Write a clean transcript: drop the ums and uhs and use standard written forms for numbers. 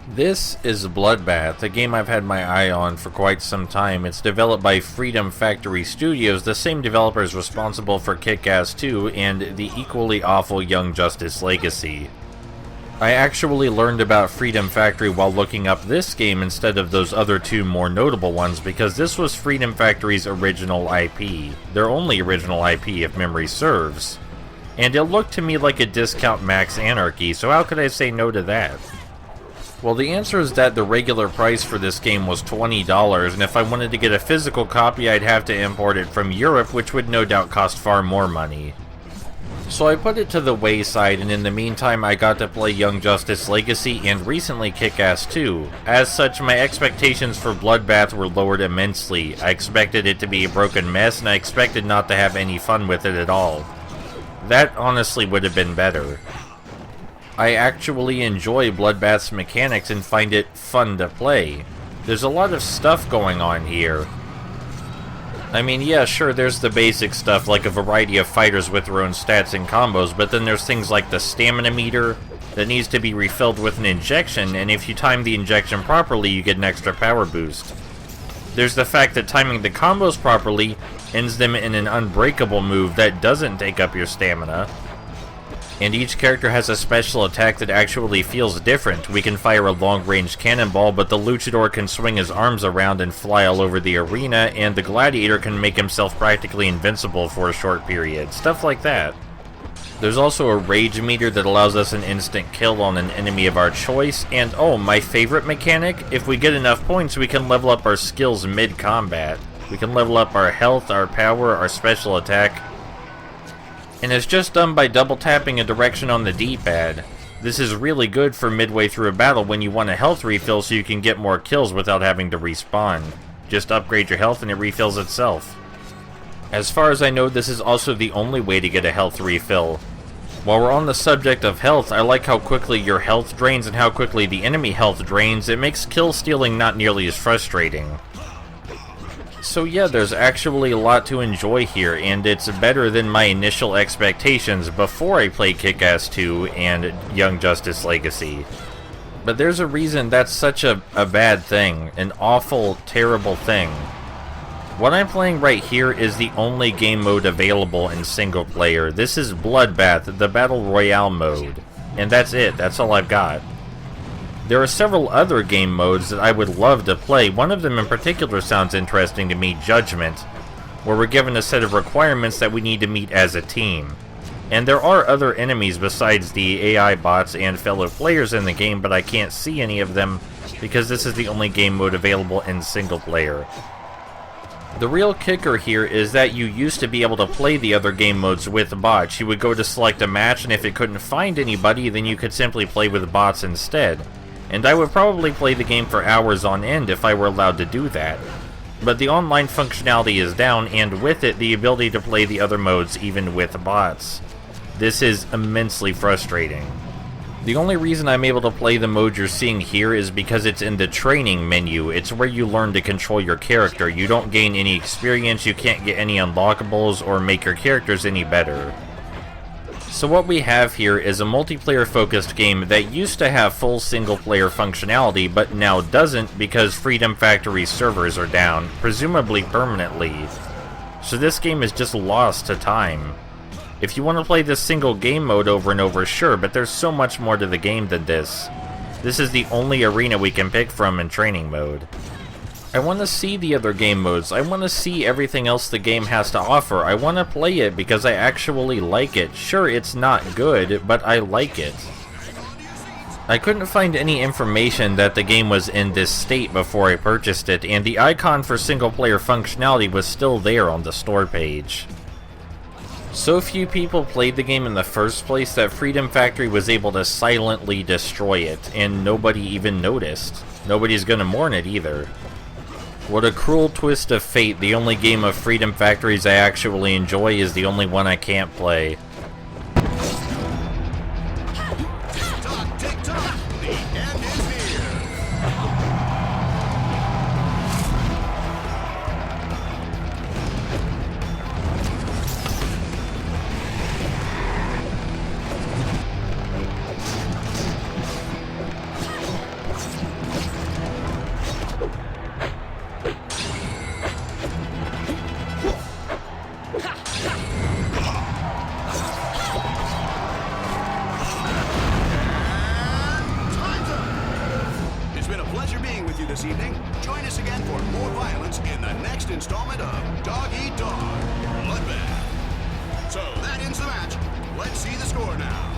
This is Bloodbath, a game I've had my eye on for quite some time. It's developed by Freedom Factory Studios, the same developers responsible for Kick-Ass 2 and the equally awful Young Justice Legacy. I actually learned about Freedom Factory while looking up this game instead of those other two more notable ones because this was Freedom Factory's original IP, their only original IP if memory serves. And it looked to me like a discount Max Anarchy, so how could I say no to that? Well, the answer is that the regular price for this game was $20, and if I wanted to get a physical copy, I'd have to import it from Europe, which would no doubt cost far more money. So I put it to the wayside, and in the meantime, I got to play Young Justice Legacy and recently Kick-Ass 2. As such, my expectations for Bloodbath were lowered immensely. I expected it to be a broken mess, and I expected not to have any fun with it at all. That honestly would have been better. I actually enjoy Bloodbath's mechanics and find it fun to play. There's a lot of stuff going on here. I mean, yeah, sure, there's the basic stuff, like a variety of fighters with their own stats and combos, but then there's things like the stamina meter that needs to be refilled with an injection, and if you time the injection properly, you get an extra power boost. There's the fact that timing the combos properly ends them in an unbreakable move that doesn't take up your stamina. And each character has a special attack that actually feels different. We can fire a long-range cannonball, but the luchador can swing his arms around and fly all over the arena, and the gladiator can make himself practically invincible for a short period. Stuff like that. There's also a rage meter that allows us an instant kill on an enemy of our choice, and oh, my favorite mechanic, if we get enough points we can level up our skills mid-combat. We can level up our health, our power, our special attack, and it's just done by double tapping a direction on the D-pad. This is really good for midway through a battle when you want a health refill so you can get more kills without having to respawn. Just upgrade your health and it refills itself. As far as I know, this is also the only way to get a health refill. While we're on the subject of health, I like how quickly your health drains and how quickly the enemy health drains. It makes kill stealing not nearly as frustrating. So yeah, there's actually a lot to enjoy here, and it's better than my initial expectations before I played Kick-Ass 2 and Young Justice Legacy. But there's a reason that's such a bad thing, an awful, terrible thing. What I'm playing right here is the only game mode available in single player. This is Bloodbath, the Battle Royale mode. And that's it, that's all I've got. There are several other game modes that I would love to play. One of them in particular sounds interesting to me, Judgment, where we're given a set of requirements that we need to meet as a team. And there are other enemies besides the AI bots and fellow players in the game, but I can't see any of them because this is the only game mode available in single player. The real kicker here is that you used to be able to play the other game modes with bots. You would go to select a match, and if it couldn't find anybody, then you could simply play with bots instead. And I would probably play the game for hours on end if I were allowed to do that. But the online functionality is down, and with it, the ability to play the other modes even with bots. This is immensely frustrating. The only reason I'm able to play the mode you're seeing here is because it's in the training menu. It's where you learn to control your character. You don't gain any experience, you can't get any unlockables, or make your characters any better. So what we have here is a multiplayer-focused game that used to have full single-player functionality, but now doesn't because Freedom Factory's servers are down, presumably permanently. So this game is just lost to time. If you want to play this single game mode over and over, sure, but there's so much more to the game than this. This is the only arena we can pick from in training mode. I want to see the other game modes. I want to see everything else the game has to offer. I want to play it because I actually like it. Sure, it's not good, but I like it. I couldn't find any information that the game was in this state before I purchased it, and the icon for single-player functionality was still there on the store page. So few people played the game in the first place that Freedom Factory was able to silently destroy it, and nobody even noticed. Nobody's gonna mourn it either. What a cruel twist of fate. The only game of Freedom Factories I actually enjoy is the only one I can't play. installment of Dog Eat Dog, Bloodbath. So that ends the match. Let's see the score now.